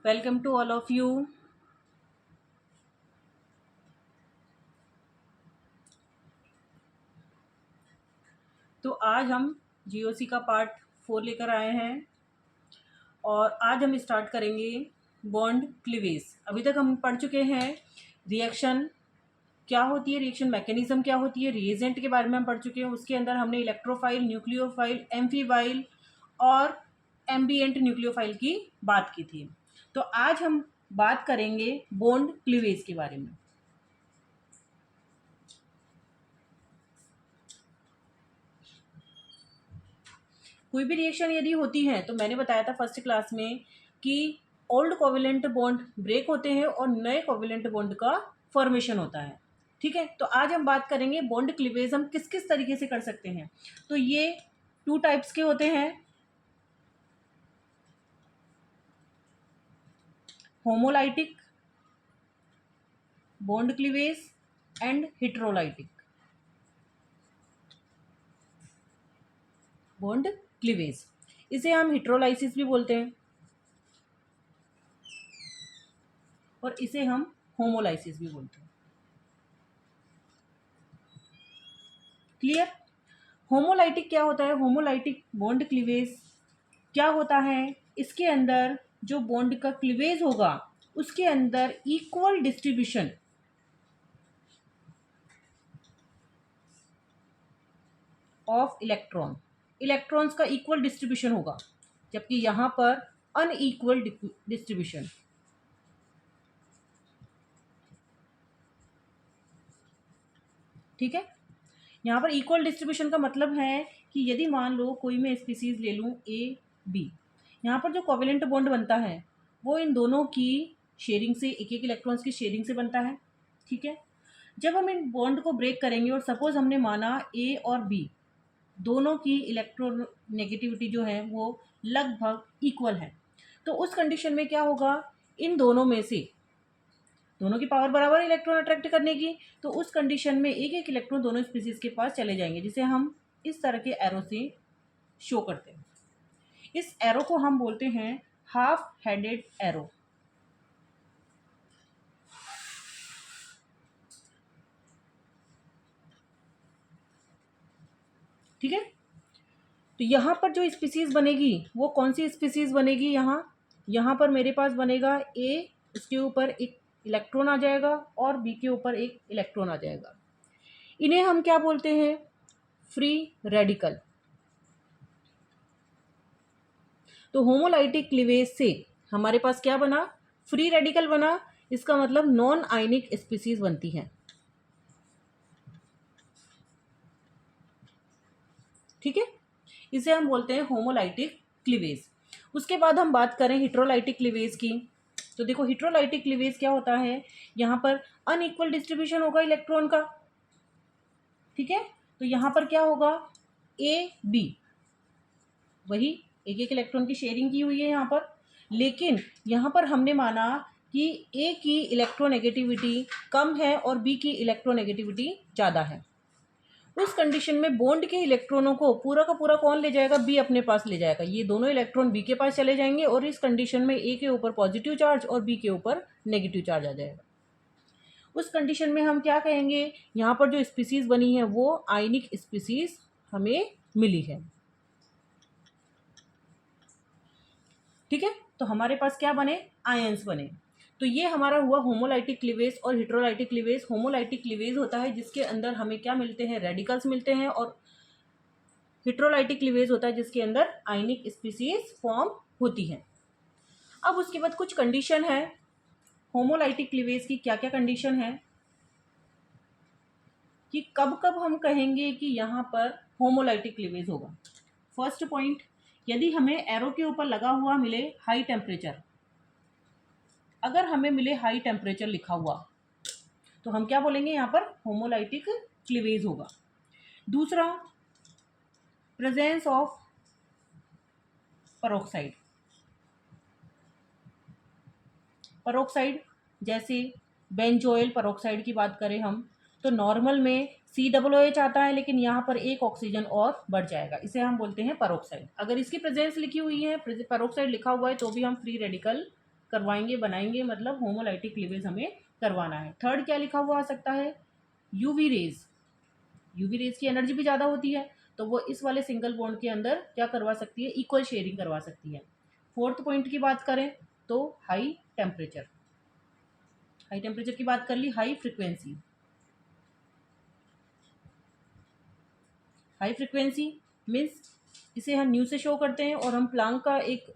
Welcome to all of you. तो आज हम जीओसी का पार्ट 4 लेकर आए हैं और आज हम स्टार्ट करेंगे बॉन्ड क्लीवेज। अभी तक हम पढ़ चुके हैं रिएक्शन क्या होती है, रिएक्शन मैकेनिज्म क्या होती है, रिएजेंट के बारे में हम पढ़ चुके हैं। उसके अंदर हमने इलेक्ट्रोफाइल, न्यूक्लियोफाइल, एम्फीवाइल और एम्बिएंट न्यूक्लियोफाइल की बात की थी। तो आज हम बात करेंगे बॉन्ड क्लीवेज के बारे में। कोई भी रिएक्शन यदि होती है तो मैंने बताया था फर्स्ट क्लास में कि ओल्ड कोवेलेंट बॉन्ड ब्रेक होते हैं और नए कोवेलेंट बॉन्ड का फॉर्मेशन होता है। ठीक है, तो आज हम बात करेंगे बॉन्ड क्लीवेज हम किस किस तरीके से कर सकते हैं। तो ये 2 टाइप्स के होते हैं, homolytic bond cleavage and heterolytic bond cleavage. इसे हम हेटेरोलाइसिस भी बोलते हैं और इसे हम होमोलाइसिस भी बोलते हैं। क्लियर? होमोलाइटिक क्या होता है? होमोलाइटिक बॉन्ड क्लीवेज क्या होता है? इसके अंदर जो बॉन्ड का क्लीवेज होगा उसके अंदर इक्वल डिस्ट्रीब्यूशन ऑफ इलेक्ट्रॉन्स का इक्वल डिस्ट्रीब्यूशन होगा, जबकि यहां पर अनइक्वल डिस्ट्रीब्यूशन। ठीक है, यहाँ पर इक्वल डिस्ट्रीब्यूशन का मतलब है कि यदि मान लो कोई मैं स्पीसीज ले लूँ ए बी, यहाँ पर जो कोवेलेंट बॉन्ड बनता है वो इन दोनों की शेयरिंग से, एक एक इलेक्ट्रॉन्स की शेयरिंग से बनता है। ठीक है, जब हम इन बॉन्ड को ब्रेक करेंगे और सपोज हमने माना ए और बी दोनों की इलेक्ट्रोनेगेटिविटी जो है वो लगभग इक्वल है, तो उस कंडीशन में क्या होगा, इन दोनों में से दोनों की पावर बराबर इलेक्ट्रॉन अट्रैक्ट करने की, तो उस कंडीशन में एक एक इलेक्ट्रॉन दोनों स्पीसीज के पास चले जाएंगे, जिसे हम इस तरह के एरो से शो करते हैं। इस एरो को हम बोलते हैं हाफ हेडेड एरो। ठीक है, तो यहाँ पर जो स्पीसीज बनेगी वो कौन सी स्पीसीज बनेगी? यहाँ पर मेरे पास बनेगा ए, उसके ऊपर एक इलेक्ट्रॉन आ जाएगा और बी के ऊपर एक इलेक्ट्रॉन आ जाएगा। इन्हें हम क्या बोलते हैं? Free radical. तो होमोलाइटिक क्लीवेज से हमारे पास क्या बना? फ्री रेडिकल बना। इसका मतलब नॉन आयनिक स्पीसीज बनती हैं। ठीक है, इसे हम बोलते हैं होमोलाइटिक क्लीवेज। उसके बाद हम बात करें हेटेरोलाइटिक क्लीवेज की, तो देखो हेटेरोलाइटिक क्लीवेज क्या होता है, यहाँ पर अनइक्वल डिस्ट्रीब्यूशन होगा इलेक्ट्रॉन का। ठीक है, तो यहाँ पर क्या होगा, ए बी, वही एक एक इलेक्ट्रॉन की शेयरिंग की हुई है यहाँ पर, लेकिन यहाँ पर हमने माना कि ए की इलेक्ट्रोनेगेटिविटी कम है और बी की इलेक्ट्रोनेगेटिविटी ज़्यादा है। उस कंडीशन में बॉन्ड के इलेक्ट्रॉनों को पूरा का पूरा कौन ले जाएगा? बी अपने पास ले जाएगा। ये दोनों इलेक्ट्रॉन बी के पास चले जाएंगे और इस कंडीशन में ए के ऊपर पॉजिटिव चार्ज और बी के ऊपर नेगेटिव चार्ज आ जाएगा। उस कंडीशन में हम क्या कहेंगे, यहाँ पर जो स्पीसीज बनी है वो आयनिक स्पीसीज हमें मिली है। ठीक है, तो हमारे पास क्या बने? आयंस बने। तो ये हमारा हुआ होमोलाइटिक क्लीवेज और हेटेरोलाइटिक क्लीवेज। होमोलाइटिक क्लीवेज होता है जिसके अंदर हमें क्या मिलते हैं? रेडिकल्स मिलते हैं, और हेटेरोलाइटिक क्लीवेज होता है जिसके अंदर आयनिक स्पीसीज फॉर्म होती है। अब उसके बाद कुछ कंडीशन है होमोलाइटिक क्लीवेज की। क्या क्या कंडीशन है कि कब कब हम कहेंगे कि यहाँ पर होमोलाइटिक क्लीवेज होगा? फर्स्ट पॉइंट, यदि हमें एरो के ऊपर लगा हुआ मिले हाई टेम्परेचर, अगर हमें मिले हाई टेम्परेचर लिखा हुआ, तो हम क्या बोलेंगे? यहाँ पर होमोलाइटिक क्लीवेज होगा। दूसरा, प्रेजेंस ऑफ परोक्साइड। परोक्साइड जैसे बेंजोइल परोक्साइड की बात करें हम, तो नॉर्मल में COOH आता है, लेकिन यहाँ पर एक ऑक्सीजन और बढ़ जाएगा, इसे हम बोलते हैं परोक्साइड। अगर इसकी प्रेजेंस लिखी हुई है, परोक्साइड लिखा हुआ है, तो भी हम फ्री रेडिकल करवाएंगे, बनाएंगे, मतलब होमोलाइटिक क्लीवेज हमें करवाना है। थर्ड क्या लिखा हुआ आ सकता है, यूवी रेज। यूवी रेज की एनर्जी भी ज़्यादा होती है, तो वो इस वाले सिंगल बॉन्ड के अंदर क्या करवा सकती है, इक्वल शेयरिंग करवा सकती है। फोर्थ पॉइंट की बात करें तो हाई टेम्परेचर। हाई टेम्परेचर की बात कर ली, high frequency. High frequency means इसे हम न्यू से शो करते हैं, और हम प्लांक का एक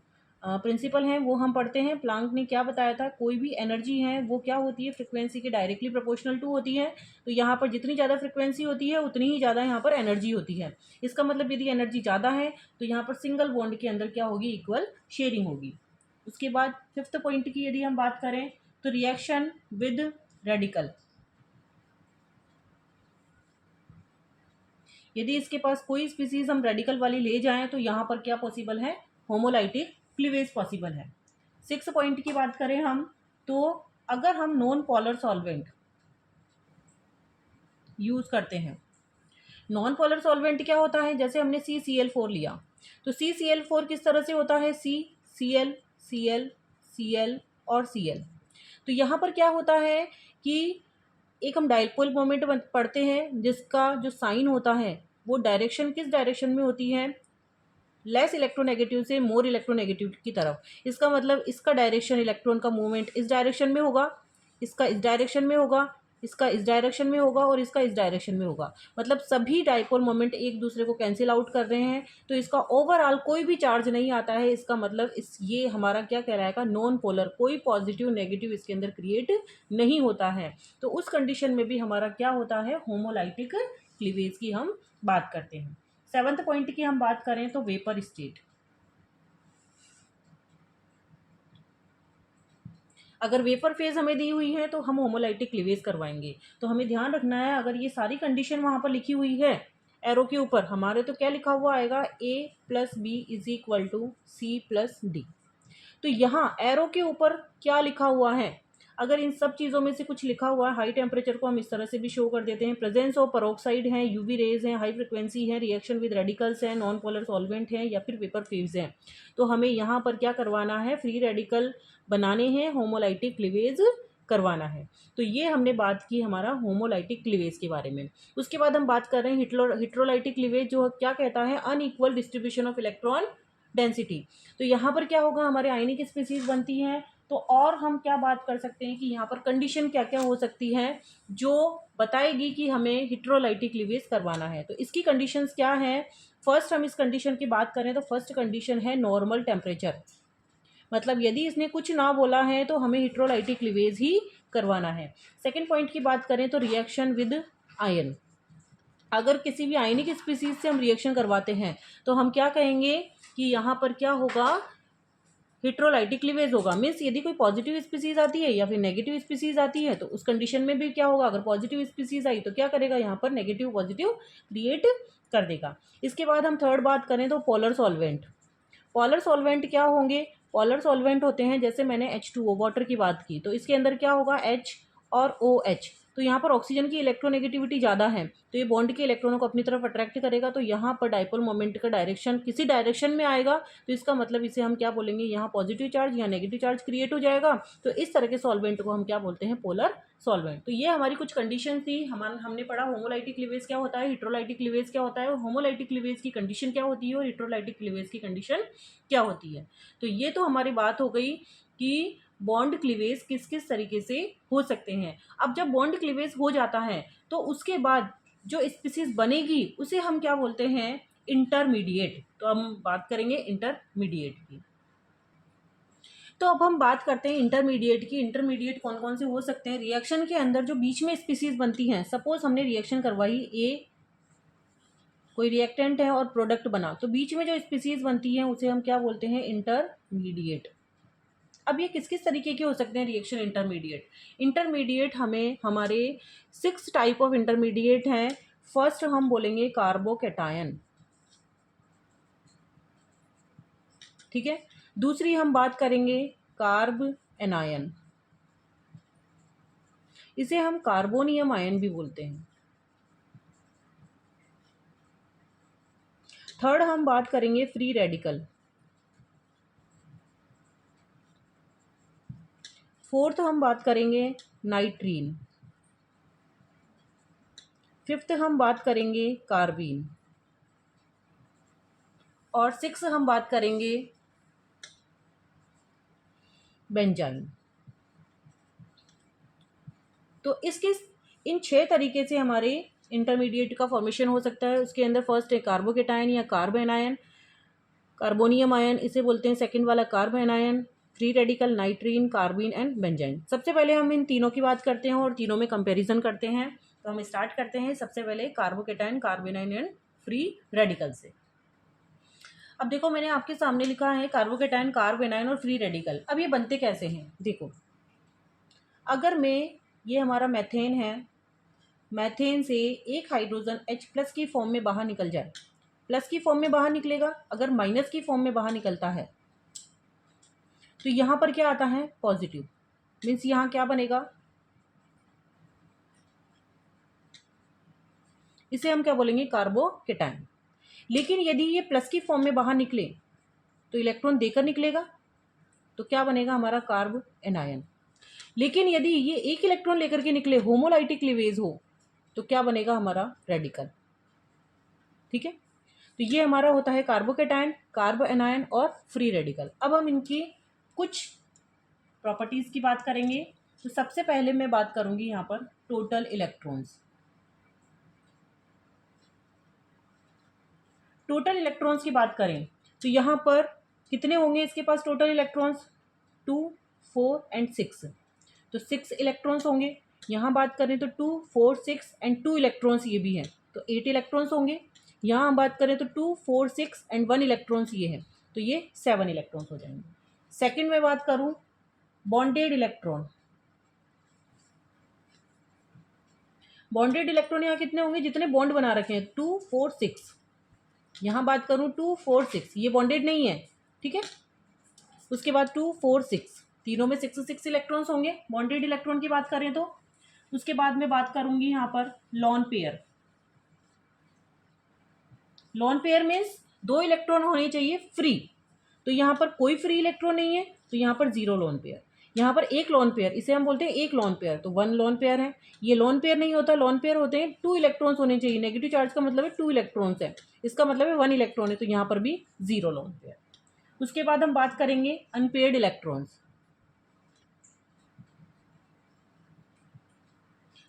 प्रिंसिपल है वो हम पढ़ते हैं। प्लांक ने क्या बताया था, कोई भी एनर्जी है वो क्या होती है, फ्रिक्वेंसी के डायरेक्टली प्रोपोर्शनल टू होती है। तो यहाँ पर जितनी ज़्यादा फ्रिक्वेंसी होती है उतनी ही ज़्यादा यहाँ पर एनर्जी होती है। इसका मतलब यदि एनर्जी ज़्यादा है तो यहाँ पर सिंगल बॉन्ड के अंदर क्या होगी, इक्वल शेयरिंग होगी। उसके बाद फिफ्थ पॉइंट की यदि हम बात करें तो रिएक्शन विद रेडिकल। यदि इसके पास कोई स्पीसीज हम रेडिकल वाली ले जाएं तो यहाँ पर क्या पॉसिबल है, होमोलाइटिक क्लीवेज पॉसिबल है। सिक्स पॉइंट की बात करें हम तो अगर हम नॉन पोलर सॉल्वेंट यूज करते हैं, नॉन पोलर सॉल्वेंट क्या होता है, जैसे हमने CCl4 लिया, तो CCl4 किस तरह से होता है, Cl Cl Cl और Cl। तो यहाँ पर क्या होता है कि एक हम डाइपोल मोमेंट पढ़ते हैं जिसका जो साइन होता है वो डायरेक्शन किस डायरेक्शन में होती है, लेस इलेक्ट्रोनेगेटिव से मोर इलेक्ट्रोनेगेटिव की तरफ। इसका मतलब इसका डायरेक्शन, इलेक्ट्रॉन का मूवमेंट इस डायरेक्शन में होगा, इसका इस डायरेक्शन में होगा, इसका इस डायरेक्शन में होगा और इसका इस डायरेक्शन में होगा। मतलब सभी डाइपोल मोमेंट एक दूसरे को कैंसिल आउट कर रहे हैं, तो इसका ओवरऑल कोई भी चार्ज नहीं आता है। इसका मतलब ये हमारा क्या कहलाएगा, नॉन पोलर, कोई पॉजिटिव नेगेटिव इसके अंदर क्रिएट नहीं होता है। तो उस कंडीशन में भी हमारा क्या होता है, होमोलाइटिक क्लीवेज की हम बात करते हैं। सेवंथ पॉइंट की हम बात करें तो वेपर स्टेट। अगर वेपर फेज हमें दी हुई है तो हम होमोलाइटिक क्लीवेज करवाएंगे। तो हमें ध्यान रखना है, अगर ये सारी कंडीशन वहां पर लिखी हुई है एरो के ऊपर हमारे, तो क्या लिखा हुआ आएगा, A+B=C+D। तो यहाँ एरो के ऊपर क्या लिखा हुआ है, अगर इन सब चीज़ों में से कुछ लिखा हुआ है, हाई टेम्परेचर को हम इस तरह से भी शो कर देते हैं, प्रेजेंस ऑफ परोक्साइड है, यूवी रेज है, हाई फ्रिक्वेंसी है, रिएक्शन विद रेडिकल्स है, नॉन पोलर सॉल्वेंट है, या फिर वेपर फेज है, तो हमें यहाँ पर क्या करवाना है, फ्री रेडिकल बनाने हैं, होमोलाइटिक क्लीवेज करवाना है। तो ये हमने बात की हमारा होमोलाइटिक क्लीवेज के बारे में। उसके बाद हम बात कर रहे हैं हिट्रोलाइटिक क्लीवेज, जो क्या कहता है, unequal distribution of electron density. तो यहाँ पर क्या होगा, हमारे आयनिक स्पीसीज बनती हैं, तो और हम क्या बात कर सकते हैं कि यहाँ पर कंडीशन क्या क्या हो सकती है जो बताएगी कि हमें हिट्रोलाइटिक क्लीवेज करवाना है। तो इसकी कंडीशंस क्या है, फर्स्ट हम इस कंडीशन की बात करें तो फर्स्ट कंडीशन है नॉर्मल टेम्परेचर। मतलब यदि इसने कुछ ना बोला है तो हमें हिट्रोलाइटिक क्लीवेज ही करवाना है। सेकेंड पॉइंट की बात करें तो रिएक्शन विद आयन। अगर किसी भी आयनिक स्पीसीज से हम रिएक्शन करवाते हैं तो हम क्या कहेंगे कि यहाँ पर क्या होगा, हिट्रोलाइटिक क्लीवेज होगा। मीन्स यदि कोई पॉजिटिव स्पीसीज आती है या फिर नेगेटिव स्पीसीज आती है तो उस कंडीशन में भी क्या होगा, अगर पॉजिटिव स्पीसीज आई तो क्या करेगा, यहाँ पर नेगेटिव पॉजिटिव क्रिएट कर देगा। इसके बाद हम थर्ड बात करें तो पोलर सॉल्वेंट। पोलर सॉल्वेंट क्या होंगे, पोलर सॉल्वेंट होते हैं, जैसे मैंने H2O वाटर की बात की, तो इसके अंदर क्या होगा, H और OH। तो यहाँ पर ऑक्सीजन की इलेक्ट्रोनेगेटिविटी ज़्यादा है, तो ये बॉन्ड के इलेक्ट्रॉनों को अपनी तरफ अट्रैक्ट करेगा, तो यहाँ पर डाइपोल मोमेंट का डायरेक्शन किसी डायरेक्शन में आएगा, तो इसका मतलब इसे हम क्या बोलेंगे, यहाँ पॉजिटिव चार्ज या नेगेटिव चार्ज क्रिएट हो जाएगा। तो इस तरह के सॉल्वेंट को हम क्या बोलते हैं, पोलर सॉल्वेंट। तो ये हमारी कुछ कंडीशन थी। हमने पढ़ा होमोलाइटिक क्लीवेज क्या होता है, हिट्रोलाइटिक क्लीवेज क्या होता है, और होमोलाइटिक क्लीवेज की कंडीशन क्या होती है, और हिट्रोलाइटिक क्लीवेज की कंडीशन क्या होती है। तो ये तो हमारी बात हो गई कि बॉन्ड क्लीवेज किस किस तरीके से हो सकते हैं। अब जब बॉन्ड क्लीवेज हो जाता है तो उसके बाद जो स्पीसीज बनेगी उसे हम क्या बोलते हैं, इंटरमीडिएट। तो हम बात करेंगे इंटरमीडिएट की। तो अब हम बात करते हैं इंटरमीडिएट की। इंटरमीडिएट कौन कौन से हो सकते हैं, रिएक्शन के अंदर जो बीच में स्पीसीज बनती हैं, सपोज हमने रिएक्शन करवाई, ए कोई रिएक्टेंट है और प्रोडक्ट बना, तो बीच में जो स्पीसीज बनती हैं उसे हम क्या बोलते हैं, इंटरमीडिएट। अब ये किस किस तरीके के हो सकते हैं रिएक्शन इंटरमीडिएट। इंटरमीडिएट हमें हमारे 6 टाइप ऑफ इंटरमीडिएट हैं। फर्स्ट हम बोलेंगे कार्बोकैटायन, ठीक है। दूसरी हम बात करेंगे कार्ब एनायन, इसे हम कार्बोनियम आयन भी बोलते हैं। थर्ड हम बात करेंगे फ्री रेडिकल, फोर्थ हम बात करेंगे नाइट्रीन, फिफ्थ हम बात करेंगे कार्बीन, और सिक्स हम बात करेंगे बेंजाइन। तो इसके इन 6 तरीके से हमारे इंटरमीडिएट का फॉर्मेशन हो सकता है। उसके अंदर फर्स्ट है कार्बोकेटायन या कार्बन आयन, कार्बोनियम आयन इसे बोलते हैं। सेकंड वाला carbon ion, free radical नाइट्रीन, carbene and benzene. सबसे पहले हम इन तीनों की बात करते हैं और तीनों में कंपैरिजन करते हैं। तो हम स्टार्ट करते हैं सबसे पहले carbocation, carbon ion and free radical से। अब देखो मैंने आपके सामने लिखा है कार्बोकेटायन, कार्बन आयन और फ्री रेडिकल। अब ये बनते कैसे हैं देखो, अगर मैं ये हमारा मैथेन है, मैथेन से एक हाइड्रोजन H+ की फॉर्म में बाहर निकल जाए, प्लस की फॉर्म में बाहर निकलेगा। अगर माइनस की फॉर्म में बाहर निकलता है तो यहाँ पर क्या आता है, पॉजिटिव। मीन्स यहाँ क्या बनेगा, इसे हम क्या बोलेंगे, कार्बोकेटायन। लेकिन यदि ये प्लस की फॉर्म में बाहर निकले तो इलेक्ट्रॉन देकर निकलेगा, तो क्या बनेगा हमारा, कार्ब एनायन। लेकिन यदि ये एक इलेक्ट्रॉन लेकर के निकले, होमोलाइटिक क्लीवेज हो, तो क्या बनेगा हमारा, रेडिकल। ठीक है, तो ये हमारा होता है कार्बोकेटायन, कार्ब एनायन और फ्री रेडिकल। अब हम इनकी कुछ प्रॉपर्टीज की बात करेंगे। तो सबसे पहले मैं बात करूंगी यहाँ पर टोटल इलेक्ट्रॉन्स। टोटल इलेक्ट्रॉन्स की बात करें तो यहाँ पर कितने होंगे इसके पास टोटल इलेक्ट्रॉन्स, 2, 4 एंड 6। तो 6 इलेक्ट्रॉन्स होंगे। यहाँ बात करें तो 2, 4, 6 एंड 2 इलेक्ट्रॉन्स ये भी हैं, तो 8 इलेक्ट्रॉन्स होंगे। यहाँ हम बात करें तो 2, 4, 6 एंड 1 इलेक्ट्रॉन्स ये है, तो ये 7 इलेक्ट्रॉन्स हो जाएंगे। सेकंड में बात करूँ बॉन्डेड इलेक्ट्रॉन, बॉन्डेड इलेक्ट्रॉन यहाँ कितने होंगे, जितने बॉन्ड बना रखे हैं, 2, 4, 6। यहाँ बात करूँ 2, 4, 6, ये बॉन्डेड नहीं है, ठीक है। उसके बाद 2, 4, 6, तीनों में 6 इलेक्ट्रॉन्स होंगे बॉन्डेड इलेक्ट्रॉन की बात करें तो। उसके बाद मैं बात करूंगी यहाँ पर lone pair. Lone pair means 2 electron होने चाहिए फ्री, तो यहाँ पर कोई फ्री इलेक्ट्रॉन नहीं है, तो यहाँ पर 0 लॉन पेयर। यहाँ पर एक लॉन पेयर, इसे हम बोलते हैं एक लॉन पेयर, तो 1 लॉन पेयर है। ये लॉन पेयर नहीं होता, लॉन पेयर होते हैं 2 इलेक्ट्रॉन्स होने चाहिए। नेगेटिव चार्ज का मतलब है 2 इलेक्ट्रॉन्स है, इसका मतलब है 1 इलेक्ट्रॉन है, तो यहाँ पर भी 0 लॉन पेयर। उसके बाद हम बात करेंगे अनपेयर्ड इलेक्ट्रॉन्स।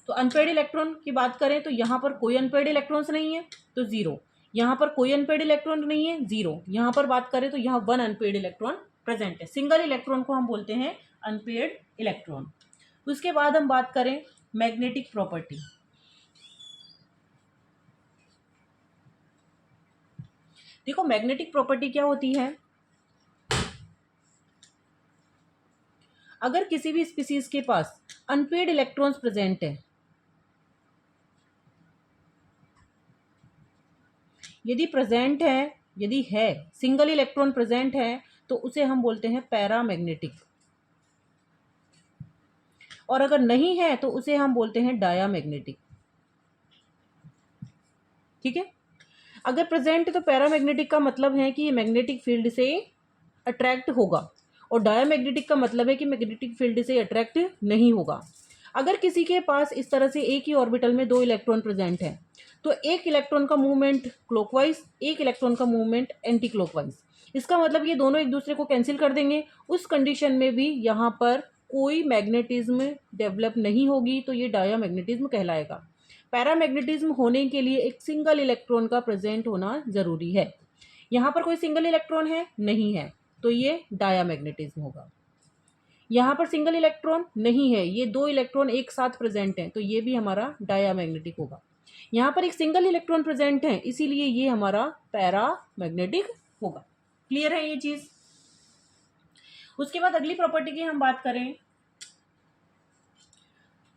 तो अनपेयर्ड इलेक्ट्रॉन की बात करें तो यहाँ पर कोई अनपेयर्ड इलेक्ट्रॉन्स नहीं है, तो 0। यहाँ पर कोई अनपेयर्ड इलेक्ट्रॉन नहीं है, 0। यहाँ पर बात करें तो यहाँ 1 अनपेयर्ड इलेक्ट्रॉन प्रेजेंट है। सिंगल इलेक्ट्रॉन को हम बोलते हैं अनपेयर्ड इलेक्ट्रॉन। उसके बाद हम बात करें मैग्नेटिक प्रॉपर्टी। देखो मैग्नेटिक प्रॉपर्टी क्या होती है, अगर किसी भी स्पीसीज के पास अनपेयर्ड इलेक्ट्रॉन्स प्रेजेंट है, यदि प्रेजेंट है, यदि है सिंगल इलेक्ट्रॉन प्रेजेंट है, तो उसे हम बोलते हैं पैरामैग्नेटिक, और अगर नहीं है तो उसे हम बोलते हैं डायामैग्नेटिक। ठीक है, अगर प्रेजेंट है तो पैरामैग्नेटिक का मतलब है कि ये मैग्नेटिक फील्ड से अट्रैक्ट होगा, और डायामैग्नेटिक का मतलब है कि मैग्नेटिक फील्ड से अट्रैक्ट नहीं होगा। अगर किसी के पास इस तरह से एक ही ऑर्बिटल में 2 इलेक्ट्रॉन प्रेजेंट है, तो एक इलेक्ट्रॉन का मूवमेंट क्लॉकवाइज, एक इलेक्ट्रॉन का मूवमेंट एंटी क्लॉकवाइज, इसका मतलब ये दोनों एक दूसरे को कैंसिल कर देंगे। उस कंडीशन में भी यहाँ पर कोई मैग्नेटिज्म डेवलप नहीं होगी, तो ये डायामैग्नेटिज्म कहलाएगा। पैरामैग्नेटिज्म होने के लिए एक सिंगल इलेक्ट्रॉन का प्रेजेंट होना जरूरी है। यहाँ पर कोई सिंगल इलेक्ट्रॉन है, नहीं है, तो ये डायामैग्नेटिज्म होगा। यहाँ पर सिंगल इलेक्ट्रॉन नहीं है, ये 2 इलेक्ट्रॉन एक साथ प्रेजेंट हैं, तो ये भी हमारा डायामैग्नेटिक होगा। यहाँ पर एक सिंगल इलेक्ट्रॉन प्रेजेंट है, इसीलिए ये हमारा पैरामैग्नेटिक होगा। क्लियर है ये चीज। उसके बाद अगली प्रॉपर्टी की हम बात करें,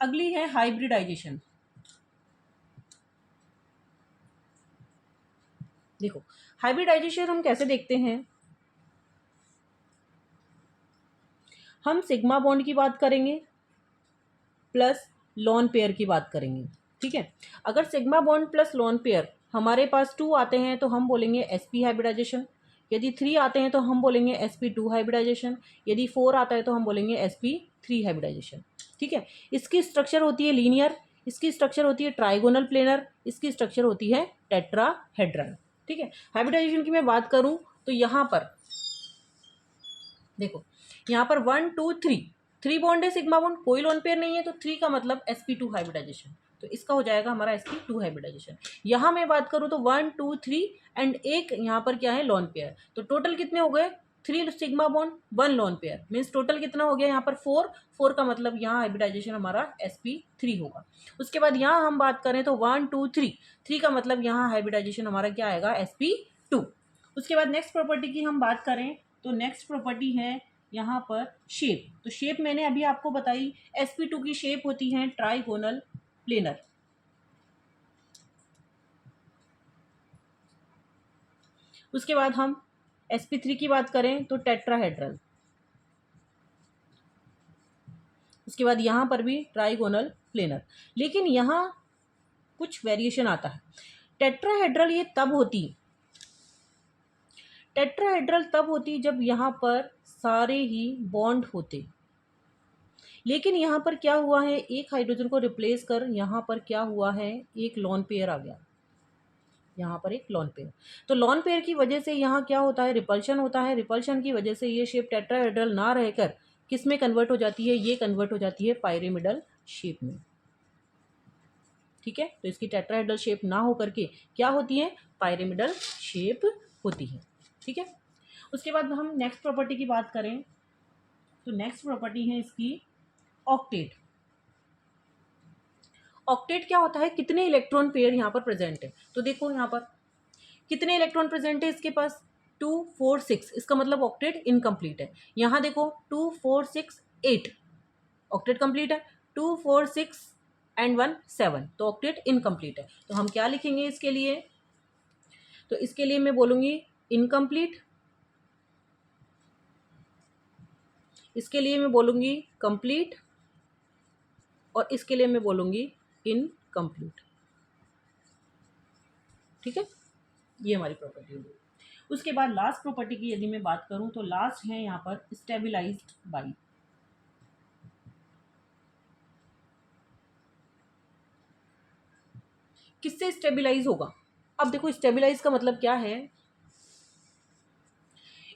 अगली है हाइब्रिडाइजेशन। देखो हाइब्रिडाइजेशन हम कैसे देखते हैं, हम सिग्मा बॉन्ड की बात करेंगे प्लस लॉन पेयर की बात करेंगे। ठीक है, अगर sigma bond plus lone pair हमारे पास 2 आते हैं तो हम बोलेंगे sp हाइब्रिडाइजेशन। यदि 3 आते हैं तो हम बोलेंगे sp2 हाइब्रिडाइजेशन, यदि 4 आता है तो हम बोलेंगे sp3 हाइब्रिडाइजेशन। ठीक है, इसकी स्ट्रक्चर होती है लीनियर, इसकी स्ट्रक्चर होती है ट्राइगोनल प्लेनर, इसकी स्ट्रक्चर होती है टेट्राहेड्रल। ठीक है, हाइब्रिडाइजेशन की मैं बात करूं तो यहाँ पर देखो, यहाँ पर 1 2 3 3 बॉन्ड है, सिग्मा बॉन्ड, कोई लोन पेयर नहीं है, तो 3 का मतलब sp2 हाइब्रिडाइजेशन, तो इसका हो जाएगा हमारा sp2 हाइब्रिडाइजेशन। यहाँ मैं बात करूँ तो 1 2 3 एंड एक यहाँ पर क्या है लोन पेयर, तो टोटल कितने हो गए 3 sigma bond 1 lone pair, means total कितना हो गया यहाँ पर 4 का मतलब यहाँ हाइब्रिडाइजेशन हमारा sp3 होगा। उसके बाद यहाँ हम बात करें तो 1 2 3 का मतलब यहाँ हाइब्रिडाइजेशन हमारा क्या आएगा sp2। उसके बाद नेक्स्ट प्रॉपर्टी की हम बात करें तो नेक्स्ट प्रॉपर्टी है यहाँ पर शेप। तो शेप मैंने अभी आपको बताई, sp2 की शेप होती है ट्राइगोनल प्लेनर। उसके बाद हम sp3 की बात करें तो टेट्राहेड्रल। उसके बाद यहाँ पर भी ट्राइगोनल प्लेनर, लेकिन यहाँ कुछ वेरिएशन आता है। टेट्राहेड्रल ये तब होती, टेट्राहेड्रल तब होती जब यहाँ पर सारे ही बॉन्ड होते, लेकिन यहाँ पर क्या हुआ है, एक हाइड्रोजन को रिप्लेस कर यहाँ पर क्या हुआ है, एक लॉन पेयर आ गया, यहाँ पर एक लॉन पेयर। तो लॉन पेयर की वजह से यहाँ क्या होता है, रिपल्शन होता है। रिपल्शन की वजह से ये शेप टेट्राहेड्रल ना रहकर किस में कन्वर्ट हो जाती है, ये कन्वर्ट हो जाती है पायरेमिडल शेप में। ठीक है, तो इसकी टेट्राहेड्रल शेप ना हो करके क्या होती है, पायरेमिडल शेप होती है। ठीक है, उसके बाद हम नेक्स्ट प्रॉपर्टी की बात करें तो नेक्स्ट प्रॉपर्टी है इसकी ऑक्टेट। ऑक्टेट क्या होता है, कितने इलेक्ट्रॉन पेयर यहाँ पर प्रेजेंट है। तो देखो यहाँ पर कितने इलेक्ट्रॉन प्रेजेंट है इसके पास, 2 4 6, इसका मतलब ऑक्टेट इनकम्प्लीट है। यहाँ देखो 2 4 6 8, ऑक्टेट कंप्लीट है। 2 4 6 एंड 1 7, तो ऑक्टेट इनकम्प्लीट है। तो हम क्या लिखेंगे इसके लिए, तो इसके लिए मैं बोलूँगी इनकम्प्लीट, इसके लिए मैं बोलूँगी कंप्लीट, और इसके लिए मैं बोलूँगी इनकम्प्लीट। ठीक है, ये हमारी प्रॉपर्टी होगी। उसके बाद लास्ट प्रॉपर्टी की यदि मैं बात करूं तो लास्ट है यहाँ पर स्टेबिलाइज्ड बाई। किससे स्टेबिलाइज होगा, अब देखो स्टेबिलाइज का मतलब क्या है,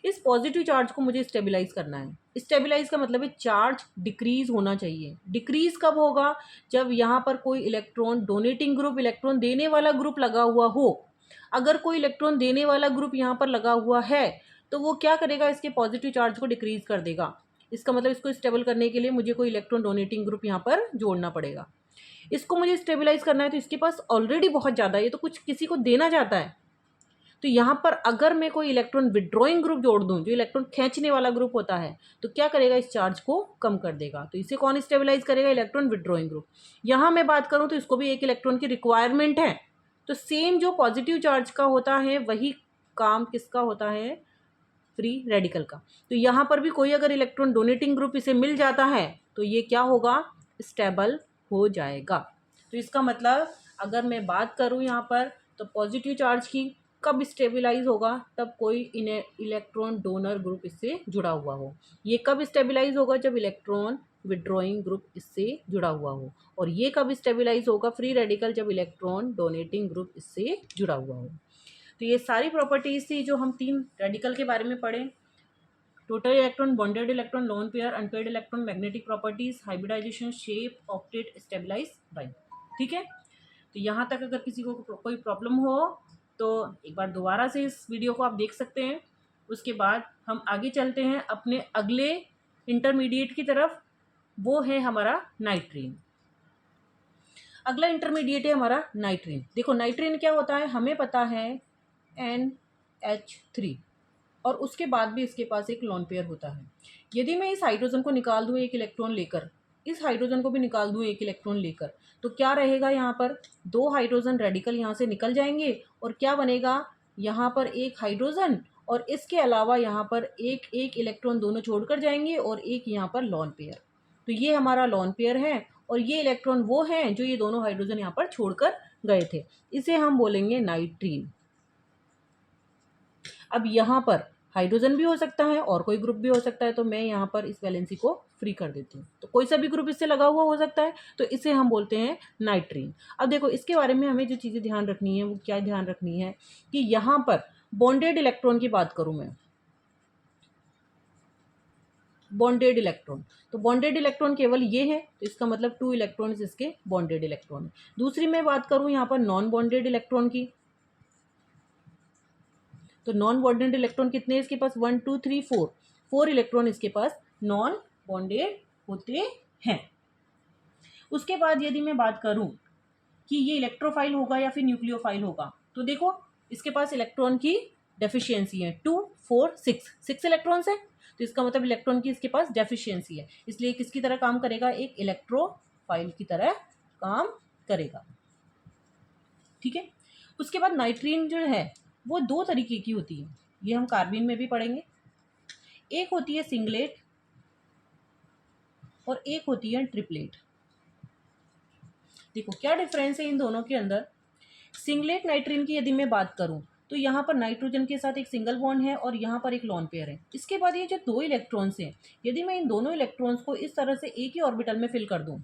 इस पॉजिटिव चार्ज को मुझे स्टेबिलाइज करना है। स्टेबिलाइज का मतलब है चार्ज डिक्रीज होना चाहिए। डिक्रीज कब होगा, जब यहाँ पर कोई इलेक्ट्रॉन डोनेटिंग ग्रुप, इलेक्ट्रॉन देने वाला ग्रुप लगा हुआ हो। अगर कोई इलेक्ट्रॉन देने वाला ग्रुप यहाँ पर लगा हुआ है तो वो क्या करेगा, इसके पॉजिटिव चार्ज को डिक्रीज कर देगा। इसका मतलब इसको स्टेबल करने के लिए मुझे कोई इलेक्ट्रॉन डोनेटिंग ग्रुप यहाँ पर जोड़ना पड़ेगा। इसको मुझे स्टेबिलाइज करना है तो इसके पास ऑलरेडी बहुत ज़्यादा है, ये तो कुछ किसी को देना चाहता है। तो यहाँ पर अगर मैं कोई इलेक्ट्रॉन विड्रॉइंग ग्रुप जोड़ दूँ, जो इलेक्ट्रॉन खींचने वाला ग्रुप होता है, तो क्या करेगा, इस चार्ज को कम कर देगा। तो इसे कौन स्टेबलाइज करेगा, इलेक्ट्रॉन विड्रॉइंग ग्रुप। यहाँ मैं बात करूँ तो इसको भी एक इलेक्ट्रॉन की रिक्वायरमेंट है। तो सेम जो पॉजिटिव चार्ज का होता है वही काम किसका होता है, फ्री रेडिकल का। तो यहाँ पर भी कोई अगर इलेक्ट्रॉन डोनेटिंग ग्रुप इसे मिल जाता है तो ये क्या होगा, स्टेबल हो जाएगा। तो इसका मतलब अगर मैं बात करूँ यहाँ पर तो पॉजिटिव चार्ज की कब स्टेबिलाइज होगा, तब कोई इलेक्ट्रॉन डोनर ग्रुप इससे जुड़ा हुआ हो। ये कब स्टेबिलाइज होगा, जब इलेक्ट्रॉन विड्रॉइंग ग्रुप इससे जुड़ा हुआ हो। और ये कब स्टेबिलाइज होगा, फ्री रेडिकल, जब इलेक्ट्रॉन डोनेटिंग ग्रुप इससे जुड़ा हुआ हो। तो ये सारी प्रॉपर्टीज थी जो हम 3 रेडिकल के बारे में पढ़े। Total electron, bonded electron, lone pair, unpaired electron, magnetic properties, hybridisation, shape, octet, stabilise by. ठीक है, तो यहाँ तक अगर किसी को कोई प्रॉब्लम हो तो एक बार दोबारा से इस वीडियो को आप देख सकते हैं। उसके बाद हम आगे चलते हैं अपने अगले इंटरमीडिएट की तरफ, वो है हमारा नाइट्रीन। अगला इंटरमीडिएट है हमारा नाइट्रीन। देखो नाइट्रीन क्या होता है, हमें पता है NH3, और उसके बाद भी इसके पास एक लोन पेयर होता है। यदि मैं इस हाइड्रोजन को निकाल दूँ एक इलेक्ट्रॉन लेकर, इस हाइड्रोजन को भी निकाल दूँ एक इलेक्ट्रॉन लेकर, तो क्या रहेगा, यहाँ पर 2 हाइड्रोजन रेडिकल यहाँ से निकल जाएंगे और क्या बनेगा, यहाँ पर एक हाइड्रोजन, और इसके अलावा यहाँ पर एक एक इलेक्ट्रॉन दोनों छोड़कर जाएंगे और एक यहाँ पर लोन पेयर। तो ये हमारा लोन पेयर है और ये इलेक्ट्रॉन वो हैं जो ये दोनों हाइड्रोजन यहाँ पर छोड़कर गए थे। इसे हम बोलेंगे नाइट्रीन। अब यहाँ पर हाइड्रोजन भी हो सकता है और कोई ग्रुप भी हो सकता है, तो मैं यहाँ पर इस वैलेंसी को फ्री कर देती हूँ। तो कोई सा भी ग्रुप इससे लगा हुआ हो सकता है, तो इसे हम बोलते हैं नाइट्रीन। अब देखो इसके बारे में हमें जो चीज़ें ध्यान रखनी है वो क्या ध्यान रखनी है कि यहाँ पर बॉन्डेड इलेक्ट्रॉन की बात करूँ मैं, बॉन्डेड इलेक्ट्रॉन, तो बॉन्डेड इलेक्ट्रॉन केवल ये है, तो इसका मतलब 2 इलेक्ट्रॉन इसके बॉन्डेड इलेक्ट्रॉन है। दूसरी मैं बात करूँ यहाँ पर नॉन बॉन्डेड इलेक्ट्रॉन की, तो नॉन बॉन्डेड इलेक्ट्रॉन कितने इसके पास, 1 2 3 4 इलेक्ट्रॉन इसके पास नॉन बॉन्डेड होते हैं। उसके बाद यदि मैं बात करूं कि ये इलेक्ट्रोफाइल होगा या फिर न्यूक्लियोफाइल होगा, तो देखो इसके पास इलेक्ट्रॉन की डेफिशिएंसी है 2 4 6 इलेक्ट्रॉन्स है, तो इसका मतलब इलेक्ट्रॉन की इसके पास डेफिशिएंसी है, इसलिए किसकी तरह काम करेगा, एक इलेक्ट्रोफाइल की तरह काम करेगा। ठीक है। उसके बाद नाइट्रीन जो है वो 2 तरीके की होती है, ये हम कार्बन में भी पढ़ेंगे। एक होती है सिंगलेट और एक होती है ट्रिपलेट। देखो क्या डिफरेंस है इन दोनों के अंदर। सिंगलेट नाइट्रीन की यदि मैं बात करूं तो यहाँ पर नाइट्रोजन के साथ एक सिंगल बॉन्ड है और यहाँ पर एक लॉन पेयर है। इसके बाद ये जो 2 इलेक्ट्रॉन्स हैं, यदि मैं इन दोनों इलेक्ट्रॉन्स को इस तरह से एक ही ऑर्बिटल में फिल कर दूं,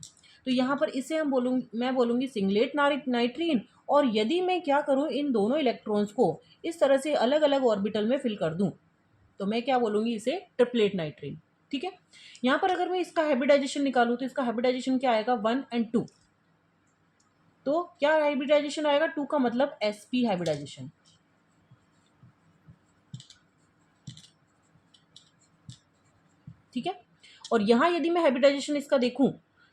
तो यहाँ पर इसे मैं बोलूँगी सिंगलेट नाइट्रीन। और यदि मैं क्या करूँ, इन दोनों इलेक्ट्रॉन्स को इस तरह से अलग अलग ऑर्बिटल में फिल कर दूँ, तो मैं क्या बोलूँगी, इसे ट्रिपलेट नाइट्रीन। ठीक है। यहाँ पर अगर मैं इसका हाइब्रिडाइजेशन निकालूँ तो इसका हाइब्रिडाइजेशन क्या आएगा, 1 और 2। तो क्या हाइब्रिडाइजेशन आएगा, 2 का मतलब sp हाइब्रिडाइजेशन। ठीक है। और यहाँ यदि मैं हाइब्रिडाइजेशन इसका देखूं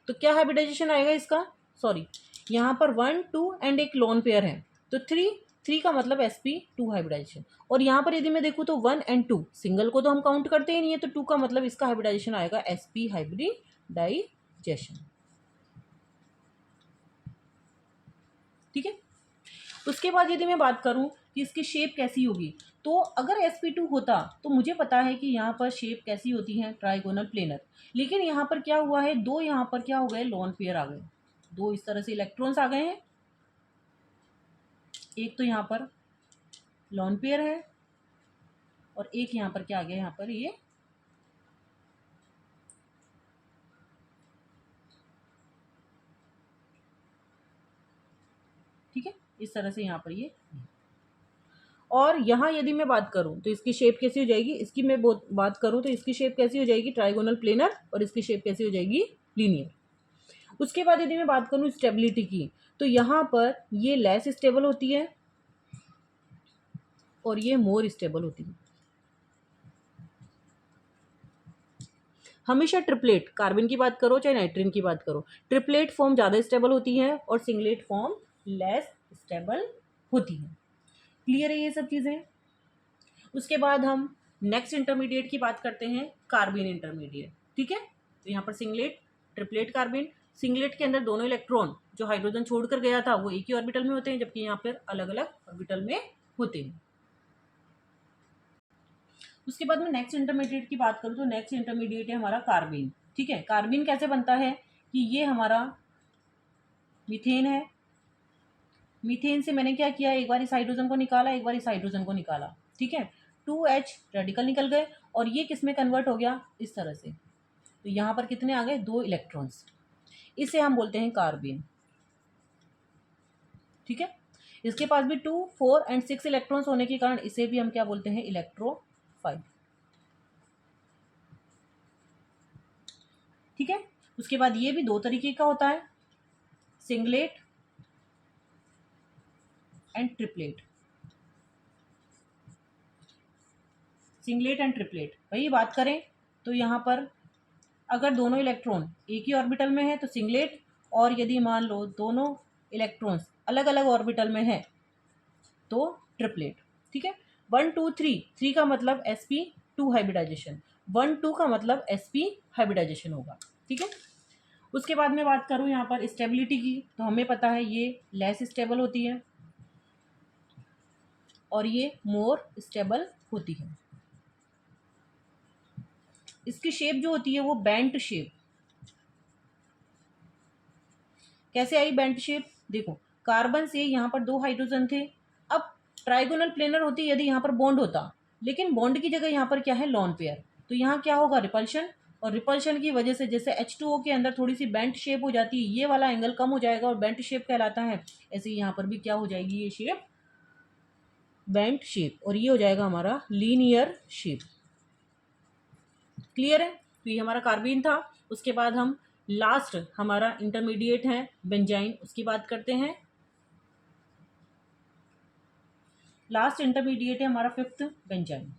तो क्या हाइब्रिडाइजेशन आएगा इसका, सॉरी यहाँ पर 1 2 एंड एक लोन पेयर है, तो 3 का मतलब sp2 हाइब्रिडाइजेशन। और यहाँ पर यदि मैं देखूँ तो 1 और 2 सिंगल को तो हम काउंट करते ही नहीं है, तो 2 का मतलब इसका हाइब्रिडाइजेशन आएगा sp हाइब्रिडाइजेशन। ठीक है। उसके बाद यदि मैं बात करूं कि इसकी शेप कैसी होगी, तो अगर sp2 होता तो मुझे पता है कि यहाँ पर शेप कैसी होती है, ट्राइगोनल प्लेनर। लेकिन यहाँ पर क्या हुआ है, 2 यहाँ पर क्या हो गए, लोन पेयर आ गए, 2 इस तरह से इलेक्ट्रॉन्स आ गए हैं। एक तो यहाँ पर लोन पेयर है और एक यहाँ पर क्या आ गया, यहाँ पर ये ठीक है, इस तरह से यहाँ पर ये। और यहाँ यदि मैं बात करूँ तो इसकी शेप कैसी हो जाएगी, इसकी मैं बात करूँ तो इसकी शेप कैसी हो जाएगी, ट्राइगोनल प्लेनर, और इसकी शेप कैसी हो जाएगी, लीनियर। उसके बाद यदि मैं बात करूँ स्टेबिलिटी की, तो यहाँ पर ये लेस स्टेबल होती है और ये मोर स्टेबल होती है। हमेशा ट्रिपलेट, कार्बन की बात करो चाहे नाइट्रोजन की बात करो, ट्रिपलेट फॉर्म ज़्यादा स्टेबल होती है और सिंगलेट फॉर्म लेस स्टेबल होती है। क्लियर है ये सब चीज़ें। उसके बाद हम नेक्स्ट इंटरमीडिएट की बात करते हैं, कार्बन इंटरमीडिएट। ठीक है। तो यहाँ पर सिंगलेट, ट्रिपलेट कार्बन। सिंगलेट के अंदर दोनों इलेक्ट्रॉन जो हाइड्रोजन छोड़कर गया था वो एक ही ऑर्बिटल में होते हैं, जबकि यहाँ पर अलग अलग ऑर्बिटल में होते हैं। उसके बाद में नेक्स्ट इंटरमीडिएट की बात करूँ तो नेक्स्ट इंटरमीडिएट है हमारा कार्बन। ठीक है। कार्बन कैसे बनता है कि ये हमारा मीथेन है। मीथेन से मैंने क्या किया, एक बार इस हाइड्रोजन को निकाला, एक बार इस हाइड्रोजन को निकाला। ठीक है। 2H रेडिकल निकल गए और ये किस में कन्वर्ट हो गया, इस तरह से। तो यहाँ पर कितने आ गए, 2 इलेक्ट्रॉन्स। इसे हम बोलते हैं कार्बन। ठीक है। इसके पास भी 2 4 और 6 इलेक्ट्रॉन्स होने के कारण इसे भी हम क्या बोलते हैं, इलेक्ट्रोफाइल। ठीक है। उसके बाद ये भी 2 तरीके का होता है, singlet and triplet. Singlet and triplet वही बात करें तो यहाँ पर अगर दोनों इलेक्ट्रॉन एक ही ऑर्बिटल में है तो सिंगलेट, और यदि मान लो दोनों इलेक्ट्रॉन्स अलग अलग ऑर्बिटल में है तो ट्रिपलेट। ठीक है। 1 2 3 का मतलब sp2 हाइब्रिडाइजेशन, 1 2 का मतलब sp हाइब्रिडाइजेशन होगा। ठीक है। उसके बाद मैं बात करूँ यहाँ पर स्टेबिलिटी की, तो हमें पता है ये लेस स्टेबल होती है और ये मोर स्टेबल होती है। इसकी शेप जो होती है वो बेंट शेप। कैसे आई बेंट शेप, देखो कार्बन से यहाँ पर 2 हाइड्रोजन थे, अब ट्राइगोनल प्लेनर होती यदि यहाँ पर बॉन्ड होता लेकिन बॉन्ड की जगह यहाँ पर क्या है, लॉन पेयर, तो यहाँ क्या होगा, रिपल्शन, और रिपल्शन की वजह से जैसे H2O के अंदर थोड़ी सी बेंट शेप हो जाती है, ये वाला एंगल कम हो जाएगा और बेंट शेप कहलाता है, ऐसे ही यहाँ पर भी क्या हो जाएगी, ये शेप बेंट शेप, और ये हो जाएगा हमारा लीनियर शेप। क्लियर है? तो ये हमारा कार्बीन था। उसके बाद हम लास्ट हमारा इंटरमीडिएट है बेंजाइन, उसकी बात करते हैं। लास्ट इंटरमीडिएट है हमारा 5th बेंजाइन।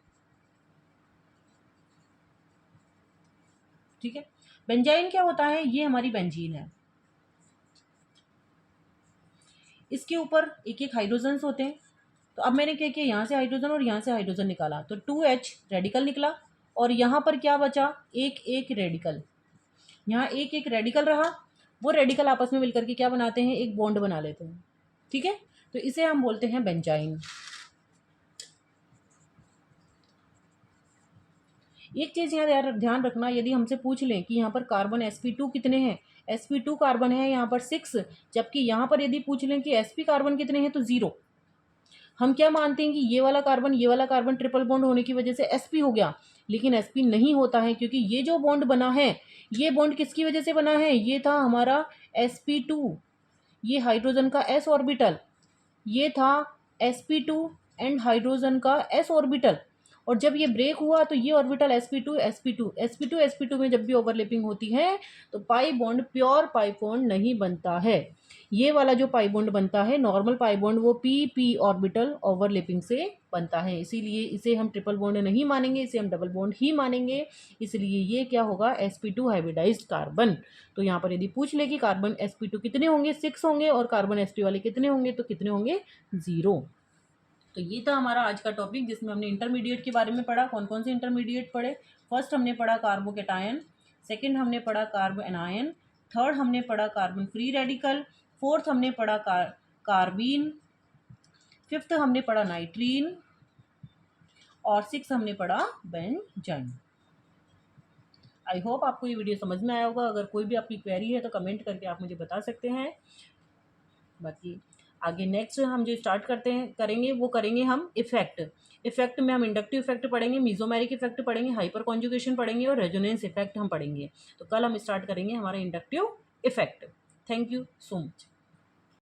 ठीक है, बेंजाइन क्या होता है, ये हमारी बेंजीन है, इसके ऊपर एक एक हाइड्रोजन्स होते हैं। तो अब मैंने क्या किया, यहाँ से हाइड्रोजन और यहाँ से हाइड्रोजन निकाला, तो 2H रेडिकल निकला, और यहाँ पर क्या बचा, एक एक रेडिकल, यहाँ एक एक रेडिकल रहा, वो रेडिकल आपस में मिलकर के क्या बनाते हैं, एक बॉन्ड बना लेते हैं। ठीक है, तो इसे हम बोलते हैं बेंजाइन। एक चीज़ यहाँ यार ध्यान रखना, यदि हमसे पूछ लें कि यहाँ पर कार्बन sp2 कितने हैं, sp2 कार्बन है यहाँ पर 6, जबकि यहाँ पर यदि पूछ लें कि sp कार्बन कितने हैं तो 0, हम क्या मानते हैं कि ये वाला कार्बन ट्रिपल बॉन्ड होने की वजह से sp हो गया, लेकिन sp नहीं होता है, क्योंकि ये जो बॉन्ड बना है, ये बॉन्ड किसकी वजह से बना है, ये था हमारा sp2, ये हाइड्रोजन का s ऑर्बिटल, ये था sp2 एंड हाइड्रोजन का s ऑर्बिटल, और जब ये ब्रेक हुआ तो ये ऑर्बिटल sp2 में जब भी ओवरलैपिंग होती है तो pi bond pure pi bond नहीं बनता है। ये वाला जो पाई बॉन्ड बनता है, नॉर्मल पाई बॉन्ड, वो p ऑर्बिटल ओवरलैपिंग से बनता है, इसीलिए इसे हम ट्रिपल बॉन्ड नहीं मानेंगे, इसे हम डबल बॉन्ड ही मानेंगे। इसलिए ये क्या होगा, sp2 हाइब्रिडाइज्ड कार्बन। तो यहाँ पर यदि पूछ ले कि कार्बन sp2 कितने होंगे, 6 होंगे, और कार्बन sp वाले कितने होंगे, तो कितने होंगे, 0। तो ये था हमारा आज का टॉपिक, जिसमें हमने इंटरमीडिएट के बारे में पढ़ा। कौन कौन से इंटरमीडिएट पढ़े, फर्स्ट हमने पढ़ा कार्बोकेटायन, सेकंड हमने पढ़ा कार्बो एनायन, थर्ड हमने पढ़ा कार्बन फ्री रेडिकल, फोर्थ हमने पढ़ा कार्बीन, फिफ्थ हमने पढ़ा नाइट्रीन, और सिक्स हमने पढ़ा बेंजाइन। आई होप आपको ये वीडियो समझ में आया होगा। अगर कोई भी आपकी क्वेरी है तो कमेंट करके आप मुझे बता सकते हैं। बाकी आगे नेक्स्ट हम जो स्टार्ट करेंगे वो करेंगे हम इफेक्ट में हम इंडक्टिव इफेक्ट पढ़ेंगे, मीजोमेरिक इफेक्ट पढ़ेंगे, हाइपर कॉन्जुगेशन पढ़ेंगे, और रेजोनेंस इफेक्ट हम पढ़ेंगे। तो कल हम स्टार्ट करेंगे हमारा inductive effect. Thank you so much.